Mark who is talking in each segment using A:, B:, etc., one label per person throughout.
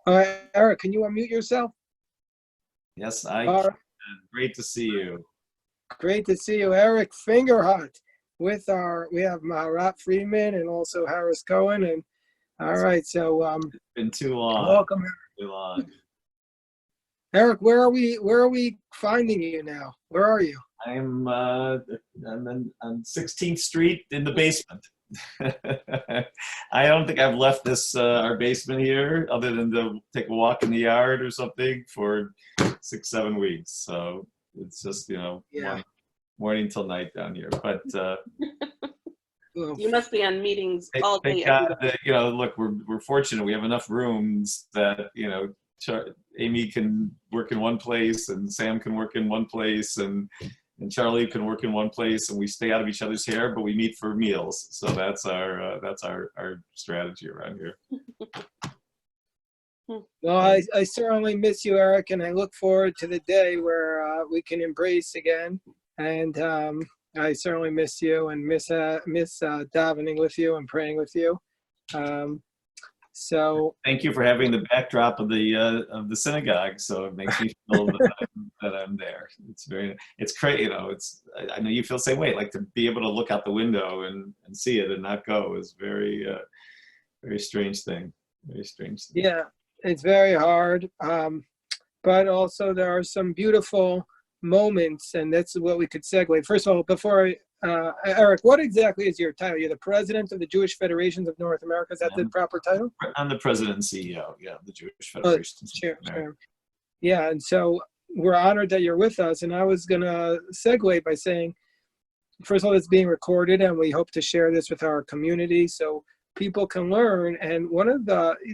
A: Eric, can you unmute yourself?
B: Yes, I
A: All
B: can.
A: right,
B: Great to see you.
A: great to see you, Eric Fingerhut. We have Maharat Friedman and also Harris Cohen. And all
B: It's
A: right, so
B: been too long,
A: welcome,
B: too long.
A: Eric. Where are we finding you now? Where are you?
B: I'm on 16th Street in the basement. I don't think I've left this our basement here other than to take a walk in the yard or something for 6-7 weeks. So it's just
A: Yeah.
B: morning till night down here. But
A: Well,
C: You must be on meetings all day.
B: thank God that look, we're fortunate. We have enough rooms that Amy can work in one place and Sam can work in one place and Charlie can work in one place, and we stay out of each other's hair, but we meet for meals. So that's our strategy around here.
A: well, I certainly miss you, Eric, and I look forward to the day where we can embrace again. And I certainly miss you and miss davening with you and praying with you. So
B: Thank you for having the backdrop of the synagogue, so it makes me feel that I'm there. It's great, I know you feel the same way. Like to be able to look out the window and see it and not go is very strange thing. Very strange thing.
A: yeah, it's very hard, but also there are some beautiful moments, and that's what we could segue. First of all, before Eric, what exactly is your title? You're the president of the Jewish Federations of North America. Is that the proper title?
B: I'm the president and CEO, of the Jewish Federation.
A: Sure. Yeah, and so we're honored that you're with us. And I was going to segue by saying, first of all, it's being recorded, and we hope to share this with our community so people can learn. And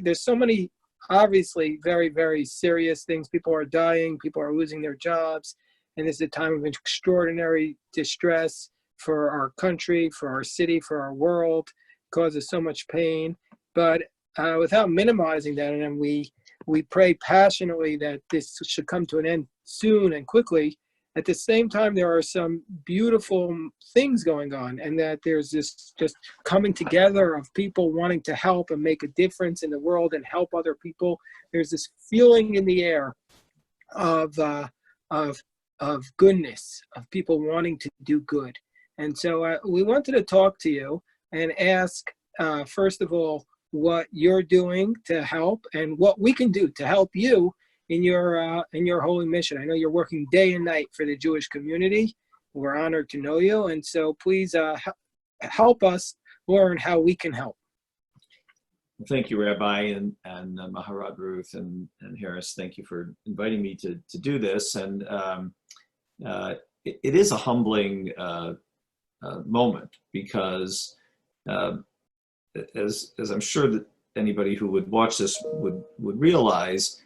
A: there's so many, obviously, very, very serious things. People are dying, people are losing their jobs, and this is a time of extraordinary distress for our country, for our city, for our world. It causes so much pain. But without minimizing that, and we pray passionately that this should come to an end soon and quickly. At the same time, there are some beautiful things going on, and that there's this just coming together of people wanting to help and make a difference in the world and help other people. There's this feeling in the air of goodness, of people wanting to do good. And so we wanted to talk to you and ask, first of all, what you're doing to help and what we can do to help you in your holy mission. I know you're working day and night for the Jewish community. We're honored to know you. And so please help us learn how we can help.
B: Thank you, Rabbi, and Maharat, Ruth, and Harris. Thank you for inviting me to do this. And it is a humbling moment because as I'm sure that anybody who would watch this would realize,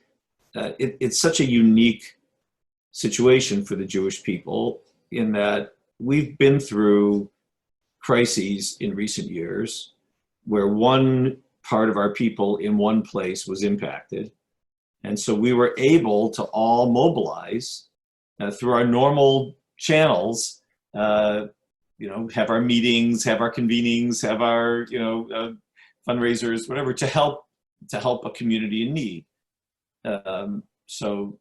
B: it's such a unique situation for the Jewish people in that we've been through crises in recent years where one part of our people in one place was impacted. And so we were able to all mobilize through our normal channels, have our meetings, have our convenings, have our, fundraisers, whatever, to help a community in need. So,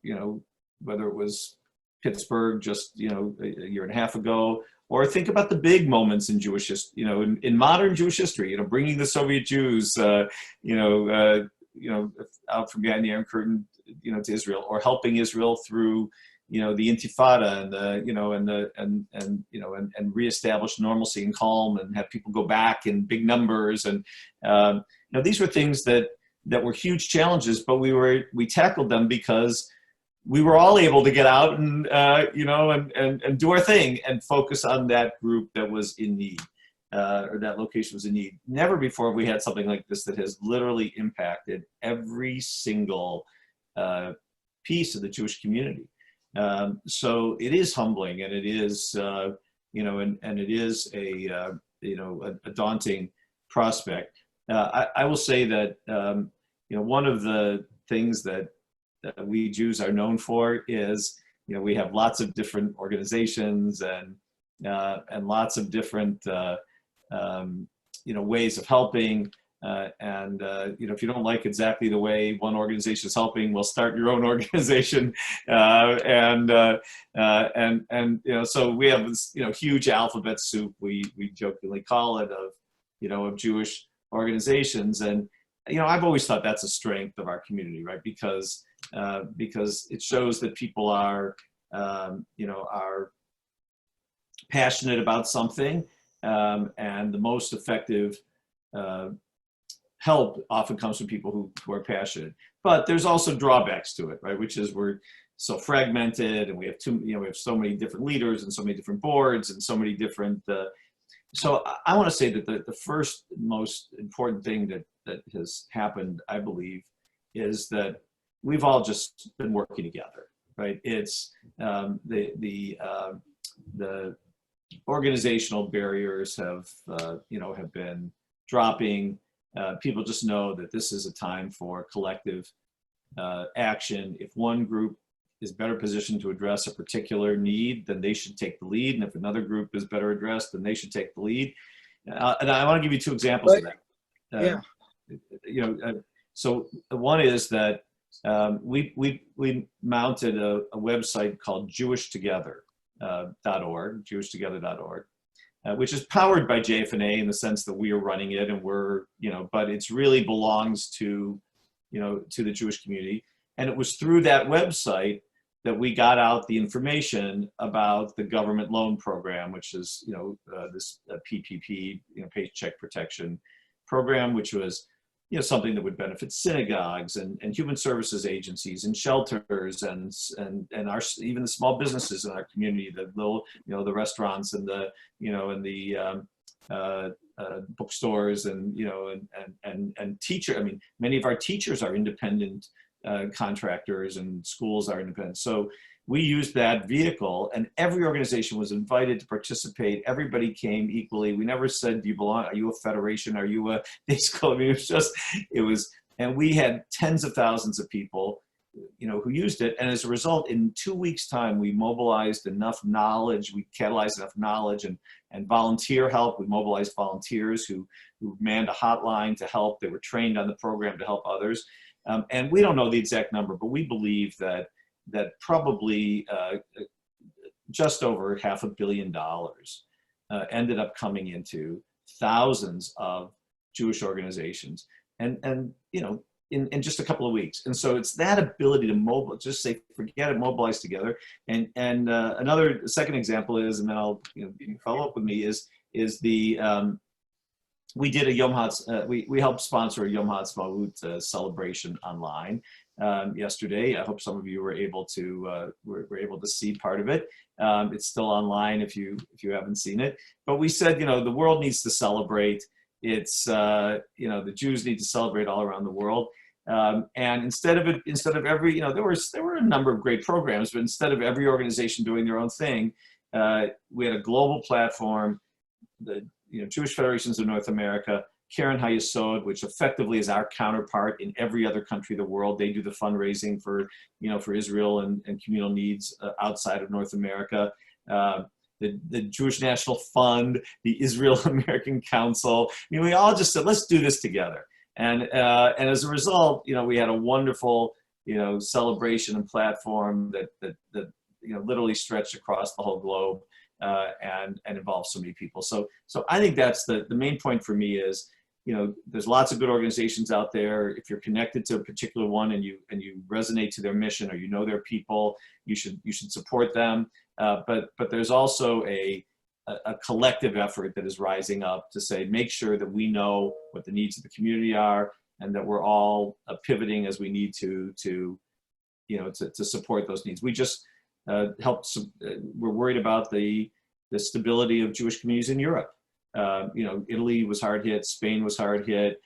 B: whether it was Pittsburgh just, a year and a half ago, or think about the big moments in Jewish history, in modern Jewish history, bringing the Soviet Jews, out from behind the Iron Curtain, to Israel, or helping Israel through, the Intifada and reestablish normalcy and calm and have people go back in big numbers. And, these were things that were huge challenges, but we tackled them because we were all able to get out and, and do our thing and focus on that group that was in need, or that location was in need. Never before have we had something like this that has literally impacted every single piece of the Jewish community. So it is humbling, and it is, and it is a daunting prospect. I will say that, one of the things that we Jews are known for is, we have lots of different organizations and lots of different, ways of helping. If you don't like exactly the way one organization is helping, well, start your own organization. So we have this, huge alphabet soup, we jokingly call it, of Jewish organizations. And, I've always thought that's a strength of our community, right? Because it shows that people are passionate about something, and the most effective help often comes from people who are passionate. But there's also drawbacks to it, right? Which is we're so fragmented, and we have we have so many different leaders and so many different boards and so many different. So I want to say that the first most important thing that has happened, I believe, is that we've all just been working together, right? It's the organizational barriers have been dropping. People just know that this is a time for collective action. If one group is better positioned to address a particular need, then they should take the lead. And if another group is better addressed, then they should take the lead. And I want to give you two examples of that. So one is that we mounted a website called JewishTogether.org, JewishTogether.org, which is powered by JFNA in the sense that we are running it, and but it's really belongs to the Jewish community. And it was through that website that we got out the information about the government loan program, which is, this PPP, Paycheck Protection Program, which was, something that would benefit synagogues and human services agencies and shelters and our, even the small businesses in our community, the little, the restaurants and the, bookstores and, and teacher. I mean, many of our teachers are independent contractors, and schools are independent. So we used that vehicle, and every organization was invited to participate. Everybody came equally. We never said, do you belong? Are you a federation? Are you a day school? I mean, and we had tens of thousands of people, who used it. And as a result, in 2 weeks' time, we mobilized enough knowledge. We catalyzed enough knowledge and volunteer help. We mobilized volunteers who manned a hotline to help. They were trained on the program to help others. And we don't know the exact number, but we believe that probably just over $500 million ended up coming into thousands of Jewish organizations, and in just a couple of weeks. And so it's that ability to mobilize, just say, forget it, mobilize together. And another second example is, and then I'll follow up with me, is the we did a Yom HaTz, we helped sponsor a Yom HaTzmaut celebration online yesterday. I hope some of you were able to see part of it. It's still online if you haven't seen it. But we said, the world needs to celebrate. It's the Jews need to celebrate all around the world. And instead of every, there were a number of great programs, but instead of every organization doing their own thing, we had a global platform, the Jewish Federations of North America, Karen Hayesod, which effectively is our counterpart in every other country of the world. They do the fundraising for Israel and communal needs outside of North America. The Jewish National Fund, the Israel American Council. I mean, we all just said, let's do this together. And as a result, we had a wonderful, celebration and platform that literally stretched across the whole globe and involved so many people. So I think that's the main point for me is, there's lots of good organizations out there. If you're connected to a particular one and you resonate to their mission, or their people, you should support them. But there's also a collective effort that is rising up to say, make sure that we know what the needs of the community are, and that we're all pivoting as we need to support those needs. We just we're worried about the stability of Jewish communities in Europe. Italy was hard hit, Spain was hard hit,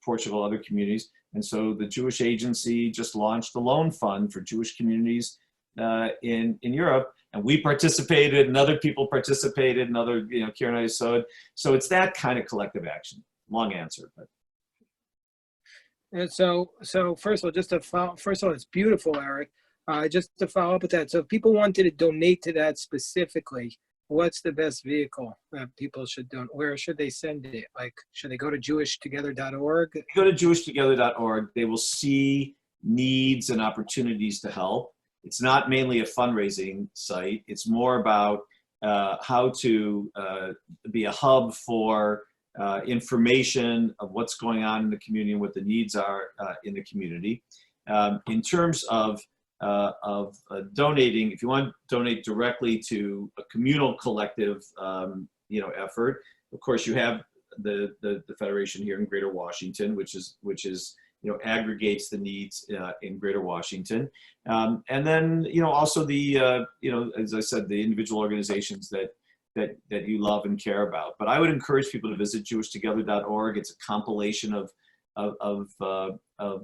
B: Portugal, other communities. And so the Jewish Agency just launched a loan fund for Jewish communities in Europe, and we participated, and other people participated, and other, Karen Hayesod. So it's that kind of collective action. Long answer, but.
A: And so first of all, it's beautiful, Eric. Just to follow up with that, so if people wanted to donate to that specifically, what's the best vehicle that people should do? Where should they send it? Like, should they go to jewishtogether.org?
B: Go to jewishtogether.org. They will see needs and opportunities to help. It's not mainly a fundraising site. It's more about how to be a hub for information of what's going on in the community and what the needs are in the community. In terms of donating, if you want to donate directly to a communal collective, effort, of course you have the Federation here in Greater Washington, which is aggregates the needs in Greater Washington, and then also the as I said, the individual organizations that you love and care about. But I would encourage people to visit jewishtogether.org. It's a compilation of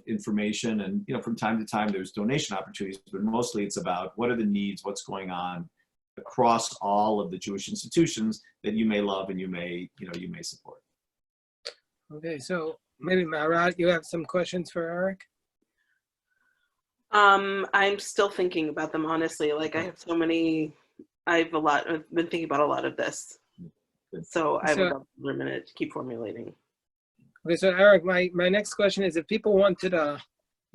B: information, and from time to time there's donation opportunities, but mostly it's about what are the needs, what's going on across all of the Jewish institutions that you may love and you may support.
A: Okay, so maybe Maharat, you have some questions for Eric?
C: I'm still thinking about them, honestly. Like, I have so many. I've been thinking about a lot of this. So I would love for a minute to keep formulating.
A: Okay, so Eric, my next question is, if people wanted to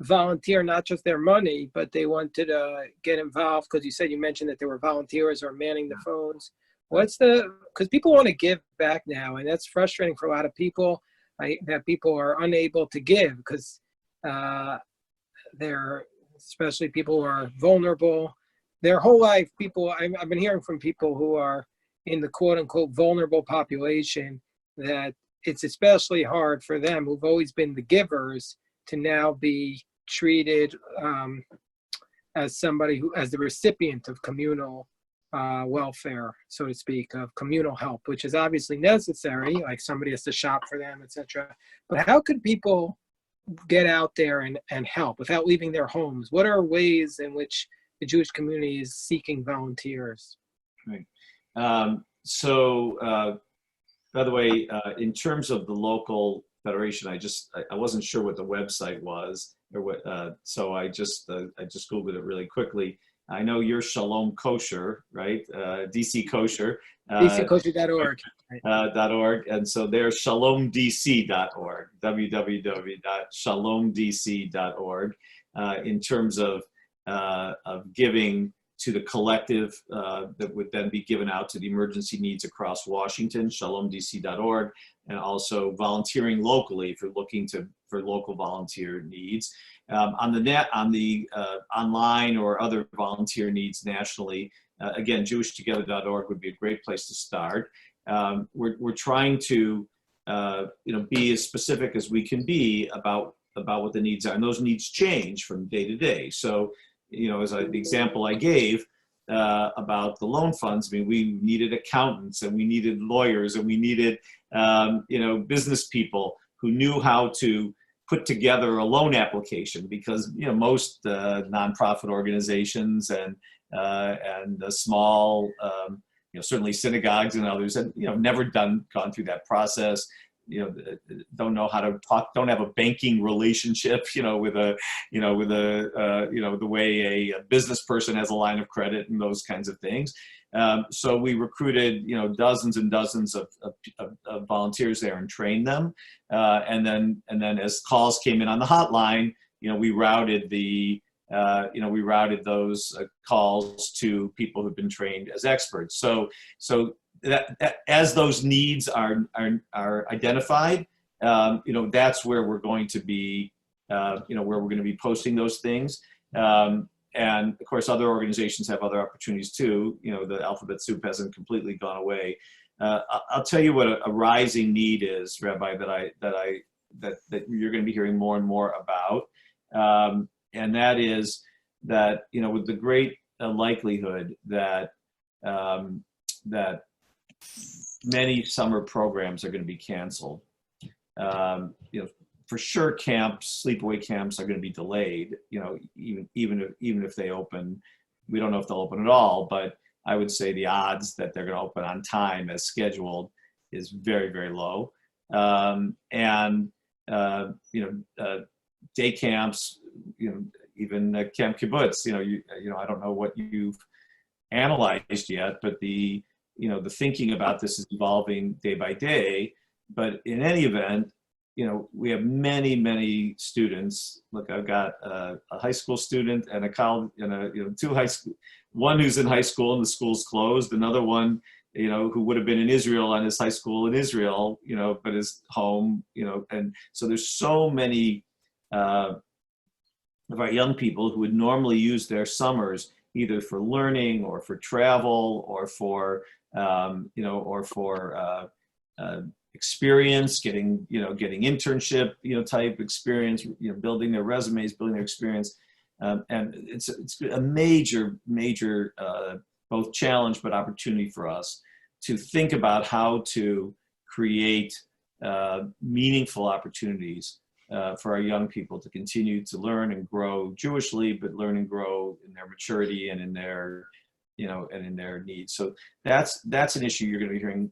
A: volunteer, not just their money, but they wanted to get involved, because you mentioned that there were volunteers or manning the phones. Because people want to give back now, and that's frustrating for a lot of people, that people are unable to give because especially people who are vulnerable. Their whole life, I've been hearing from people who are in the quote unquote vulnerable population that it's especially hard for them, who've always been the givers, to now be treated as the recipient of communal welfare, so to speak, of communal help, which is obviously necessary, like somebody has to shop for them, etc. But how could people get out there and help without leaving their homes? What are ways in which the Jewish community is seeking volunteers?
B: Right. By the way, in terms of the local federation, I wasn't sure what the website was, or what. So I just Googled it really quickly. I know you're Shalom Kosher, right? DC Kosher.
A: DCKosher.org.
B: .org, and so there's shalomdc.org, www.shalomdc.org, in terms of giving to the collective that would then be given out to the emergency needs across Washington, shalomdc.org, and also volunteering locally if you're looking for local volunteer needs. On the net, on the online or other volunteer needs nationally, again, jewishtogether.org would be a great place to start. We're trying to be as specific as we can be about what the needs are, and those needs change from day to day. So, the example I gave about the loan funds, I mean, we needed accountants and we needed lawyers and we needed business people who knew how to put together a loan application, because most nonprofit organizations and small certainly synagogues and others had never gone through that process, don't know how to talk, don't have a banking relationship with the way a business person has a line of credit and those kinds of things. So we recruited dozens and dozens of volunteers there and trained them, and then as calls came in on the hotline, we routed those calls to people who've been trained as experts. So that as those needs are identified, that's where we're going to be, posting those things. And of course, other organizations have other opportunities too. The alphabet soup hasn't completely gone away. I'll tell you what a rising need is, Rabbi, that you're going to be hearing more and more about, and that is that with the great likelihood that that many summer programs are going to be canceled. For sure, sleepaway camps are going to be delayed. Even if they open, we don't know if they'll open at all. But I would say the odds that they're going to open on time as scheduled is very, very low. Day camps, even Camp Kibbutz. I don't know what you've analyzed yet, but the the thinking about this is evolving day by day. But in any event, we have many, many students. Look, I've got a high school student and a college, and two high school, one who's in high school and the school's closed, another one, who would have been in Israel on his high school in Israel, but is home, and so there's so many of our young people who would normally use their summers either for learning or for travel or for, experience, getting internship, type experience, building their resumes, building their experience. And it's a major, both challenge, but opportunity for us to think about how to create meaningful opportunities for our young people to continue to learn and grow Jewishly, but learn and grow in their maturity and in their, and in their needs. So that's an issue you're going to be hearing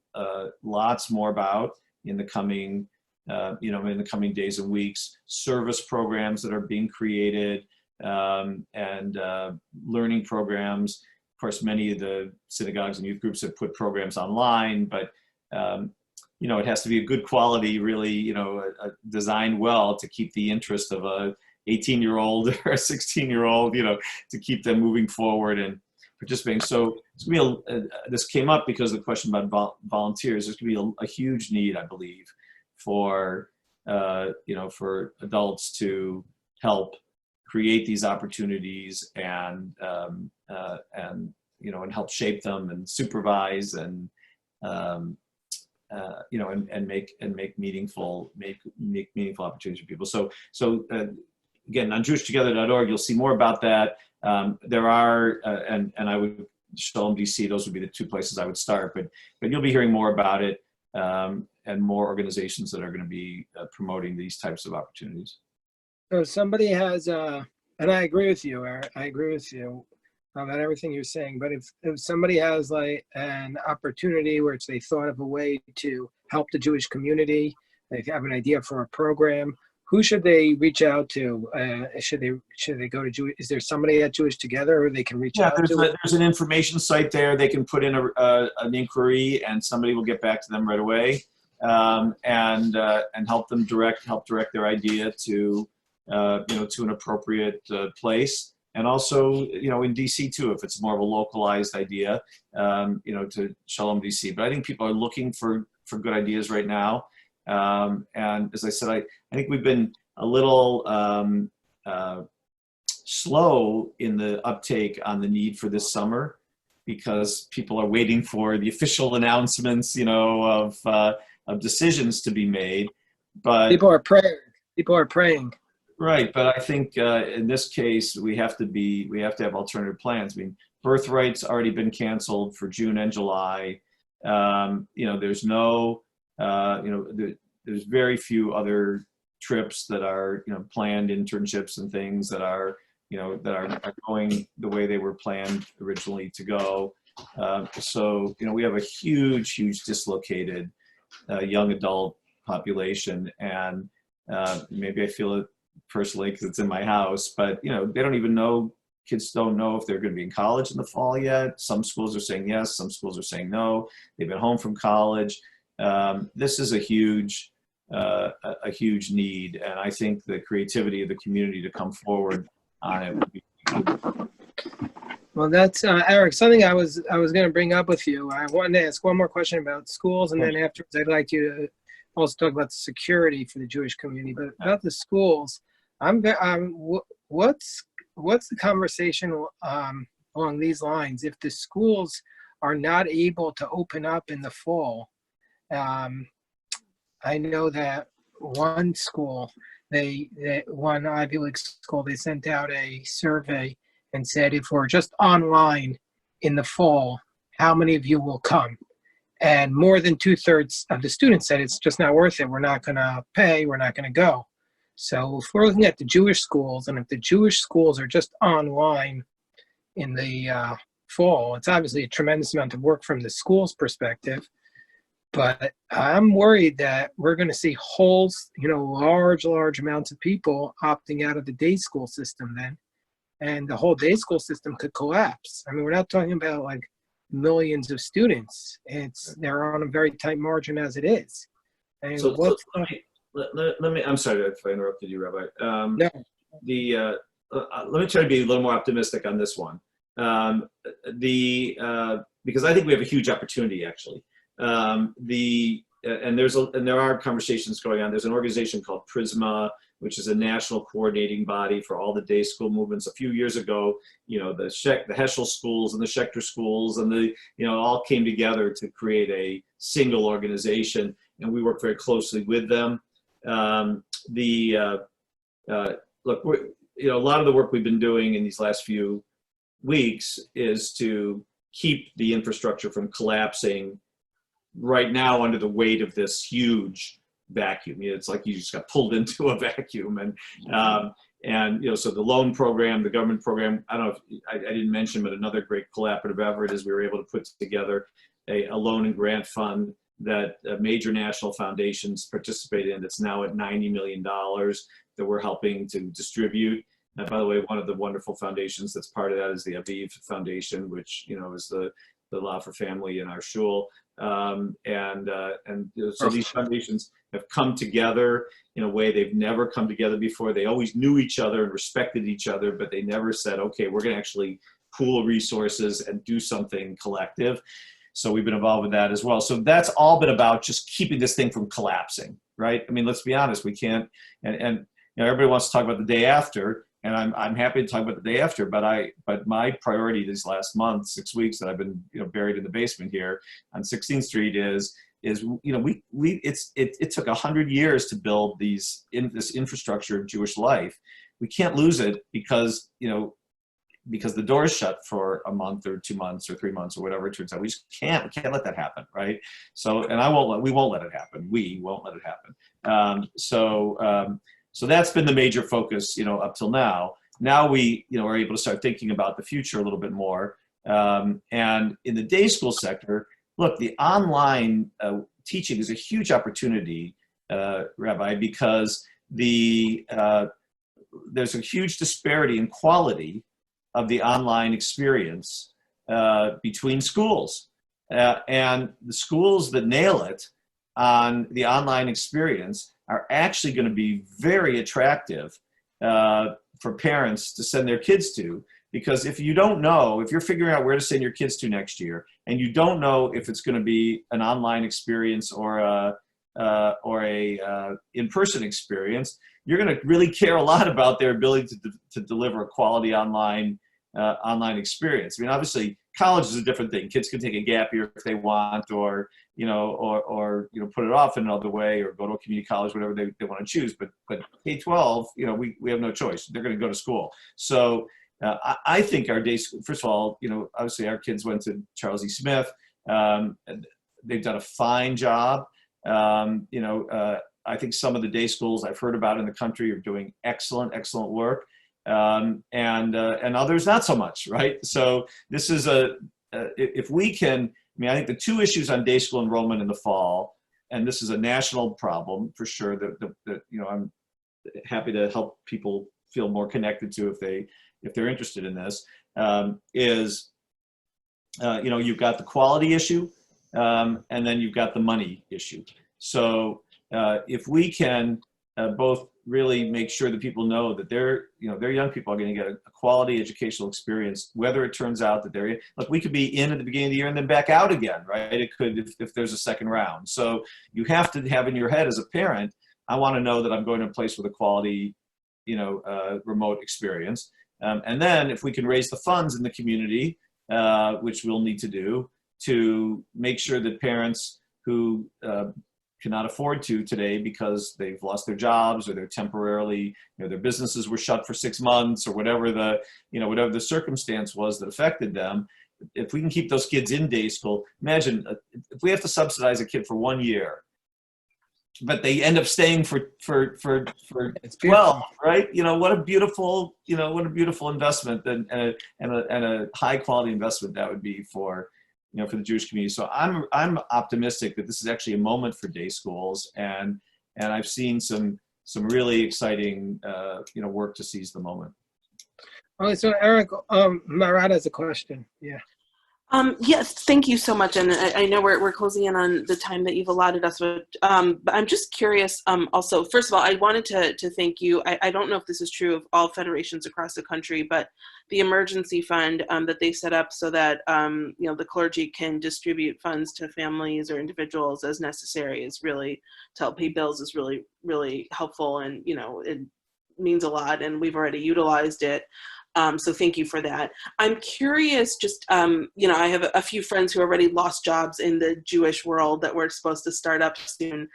B: lots more about in the coming, in the coming days and weeks. Service programs that are being created and learning programs. Of course, many of the synagogues and youth groups have put programs online, but it has to be a good quality, really, designed well to keep the interest of a 18-year-old or a 16-year-old, to keep them moving forward and participating. So it's gonna be this came up because of the question about volunteers. There's going to be a huge need, I believe, for for adults to help create these opportunities and help shape them and supervise and and make meaningful opportunities for people. So again, on JewishTogether.org, you'll see more about that. There are and I would Shalom DC. Those would be the two places I would start. But you'll be hearing more about it and more organizations that are going to be promoting these types of opportunities.
A: So somebody has, and I agree with you, Eric. I agree with you about everything you're saying. But if somebody has like an opportunity where they thought of a way to help the Jewish community, they have an idea for a program, who should they reach out to? Should they go to Jewish? Is there somebody at Jewish Together or they can reach out to?
B: There's an information site there. They can put in an inquiry, and somebody will get back to them right away, and help direct their idea to to an appropriate place. And also, in DC too, if it's more of a localized idea, to Shalom DC. But I think people are looking for good ideas right now. And as I said, I think we've been a little slow in the uptake on the need for this summer because people are waiting for the official announcements, of decisions to be made. But
A: people are praying.
B: Right, but I think in this case we have to have alternative plans. I mean, Birthright's already been canceled for June and July. There's no, there's very few other trips that are planned, internships and things that are going the way they were planned originally to go. So we have a huge dislocated young adult population, and maybe I feel it personally because it's in my house, but they don't even know, kids don't know if they're going to be in college in the fall yet. Some schools are saying yes, some schools are saying no. They've been home from college. This is a huge need, and I think the creativity of the community to come forward on it would be good.
A: Well, that's Eric, something I was going to bring up with you. I wanted to ask one more question about schools, and then afterwards I'd like you to also talk about the security for the Jewish community. But about the schools, what's the conversation along these lines? If the schools are not able to open up in the fall, I know that one school, one Ivy League school, they sent out a survey and said, if we're just online in the fall, how many of you will come? And more than 2/3 of the students said it's just not worth it. We're not going to pay. We're not going to go. So if we're looking at the Jewish schools, and if the Jewish schools are just online in the fall, it's obviously a tremendous amount of work from the school's perspective. But I'm worried that we're going to see large amounts of people opting out of the day school system then. And the whole day school system could collapse. I mean, we're not talking about like millions of students. They're on a very tight margin as it is. And
B: So
A: what's
B: let me, I'm sorry if I interrupted you, Rabbi.
A: no,
B: Let me try to be a little more optimistic on this one. Because I think we have a huge opportunity, actually. And there are conversations going on. There's an organization called Prisma, which is a national coordinating body for all the day school movements. A few years ago, the Heschel schools and the Schechter schools and all came together to create a single organization, and we work very closely with them. Look, a lot of the work we've been doing in these last few weeks is to keep the infrastructure from collapsing right now under the weight of this huge vacuum. It's like you just got pulled into a vacuum, and so the loan program, the government program. I don't know if I didn't mention, but another great collaborative effort is we were able to put together a loan and grant fund that major national foundations participate in. It's now at $90 million that we're helping to distribute. And by the way, one of the wonderful foundations that's part of that is the Aviv Foundation, which is the Law for Family in our shul. So these foundations have come together in a way they've never come together before. They always knew each other and respected each other, but they never said, okay, we're going to actually pool resources and do something collective. So we've been involved with that as well. So that's all been about just keeping this thing from collapsing, right? I mean, let's be honest, we can't, and everybody wants to talk about the day after, and I'm happy to talk about the day after, but my priority this last month, 6 weeks that I've been buried in the basement here on 16th Street is it took 100 years to build this infrastructure of Jewish life. We can't lose it because the door's shut for a month or 2 months or 3 months or whatever it turns out. We can't let that happen, right? So, and we won't let it happen. We won't let it happen. So that's been the major focus, up till now. Now we, are able to start thinking about the future a little bit more. And in the day school sector, look, the online teaching is a huge opportunity, Rabbi, because there's a huge disparity in quality of the online experience between schools. And the schools that nail it on the online experience are actually going to be very attractive for parents to send their kids to. Because if you're figuring out where to send your kids to next year, and you don't know if it's going to be an online experience or a in-person experience, you're going to really care a lot about their ability to deliver a quality online experience. I mean, obviously, college is a different thing. Kids can take a gap year if they want, or put it off in another way, or go to a community college, whatever they want to choose. But K-12, we have no choice. They're going to go to school. So I think our day school, first of all, obviously our kids went to Charles E. Smith. They've done a fine job. I think some of the day schools I've heard about in the country are doing excellent work. And others not so much, right? So this is if we can, I think the two issues on day school enrollment in the fall, and this is a national problem for sure that I'm happy to help people feel more connected to if they're interested in this, is you've got the quality issue, and then you've got the money issue. So if we can both really make sure that people know that their young people are going to get a quality educational experience, whether it turns out that we could be in at the beginning of the year and then back out again, right? It could, if there's a second round. So you have to have in your head as a parent, I want to know that I'm going to a place with a quality, remote experience. And then if we can raise the funds in the community, which we'll need to do, to make sure that parents who cannot afford to today because they've lost their jobs, or they're temporarily, their businesses were shut for 6 months, or whatever the circumstance was that affected them. If we can keep those kids in day school, imagine if we have to subsidize a kid for 1 year, but they end up staying for 12, right? What a beautiful investment and a high quality investment that would be for the Jewish community. So I'm optimistic that this is actually a moment for day schools, and I've seen some really exciting work to seize the moment.
A: Okay, so Eric, Maharat has a question. Yeah.
C: Yes, thank you so much. And I know we're closing in on the time that you've allotted us, but I'm just curious. Also, first of all, I wanted to thank you. I don't know if this is true of all federations across the country, but the emergency fund that they set up so that the clergy can distribute funds to families or individuals as necessary is really, to help pay bills, is really, really helpful, and it means a lot, and we've already utilized it. So thank you for that. I'm curious, just, I have a few friends who already lost jobs in the Jewish world that we're supposed to start up soon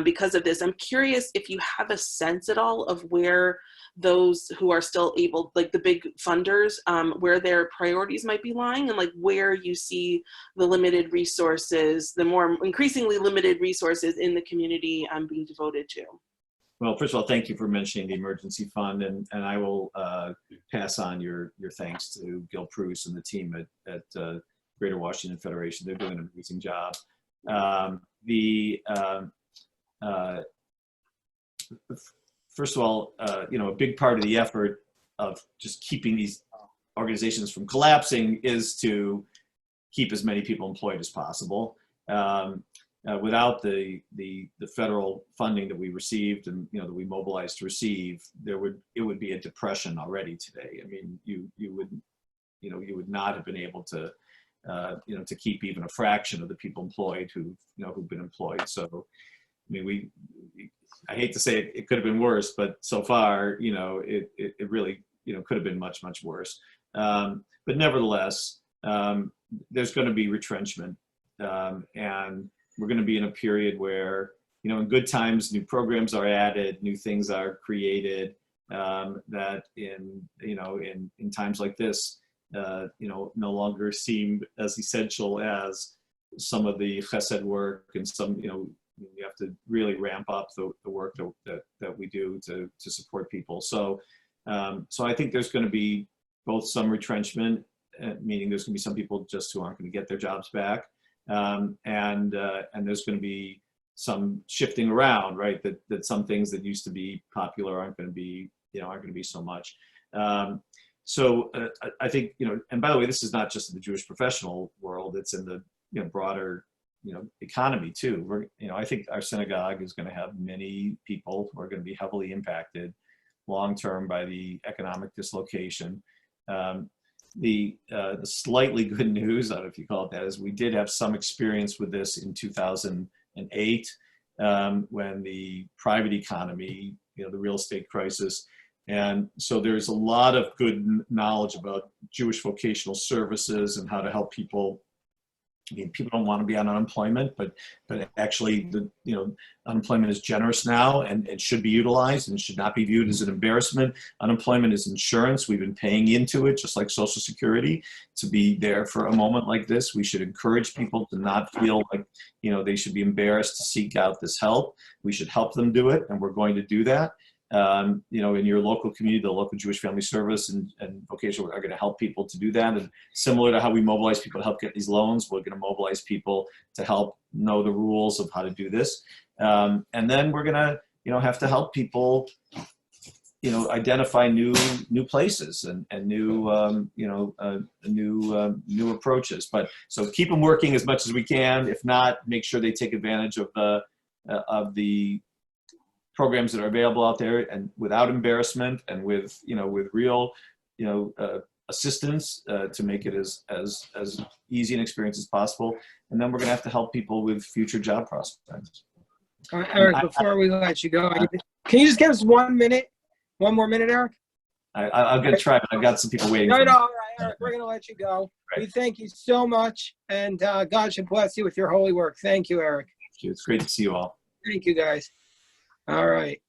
C: because of this. I'm curious if you have a sense at all of where those who are still able, like the big funders, where their priorities might be lying, and like where you see the limited resources, the more increasingly limited resources in the community being devoted to.
B: Well, first of all, thank you for mentioning the emergency fund, and I will pass on your thanks to Gil Pruse and the team at Greater Washington Federation. They're doing an amazing job. First of all, a big part of the effort of just keeping these organizations from collapsing is to keep as many people employed as possible. Without the federal funding that we received and that we mobilized to receive, it would be a depression already today. I mean, you would not have been able to to keep even a fraction of the people employed who've been employed. So, I mean, I hate to say it could have been worse, but so far, it really could have been much, much worse. But nevertheless, there's going to be retrenchment, and we're going to be in a period where, in good times, new programs are added, new things are created, that in times like this, no longer seem as essential as some of the chesed work, and some, you have to really ramp up the work that we do to support people. So I think there's going to be both some retrenchment, meaning there's going to be some people just who aren't going to get their jobs back. And there's going to be some shifting around, right? That some things that used to be popular aren't going to be so much. So I think, and by the way, this is not just in the Jewish professional world; it's in the broader economy too. I think our synagogue is going to have many people who are going to be heavily impacted long term by the economic dislocation. The slightly good news, I don't know if you call it that, is we did have some experience with this in 2008 when the private economy, the real estate crisis. And so there's a lot of good knowledge about Jewish vocational services and how to help people. I mean, people don't want to be on unemployment, but actually, unemployment is generous now and it should be utilized and should not be viewed as an embarrassment. Unemployment is insurance. We've been paying into it, just like Social Security, to be there for a moment like this. We should encourage people to not feel like, they should be embarrassed to seek out this help. We should help them do it, and we're going to do that. In your local community, the local Jewish Family Service and vocational are going to help people to do that. And similar to how we mobilize people to help get these loans, we're going to mobilize people to help know the rules of how to do this. And then we're going to, have to help people, identify new places and new, new approaches. But so keep them working as much as we can. If not, make sure they take advantage of the programs that are available out there, and without embarrassment, and with real assistance to make it as easy an experience as possible. And then we're going to have to help people with future job prospects.
A: All right, Eric, before we let you go, can you just give us 1 minute, one more minute, Eric?
B: I'm going to try, but I've got some people waiting.
A: No, all right, Eric, we're going to let you go. Right. We thank you so much, and God should bless you with your holy work. Thank you, Eric.
B: Thank you. It's great to see you all.
A: Thank you, guys. All right.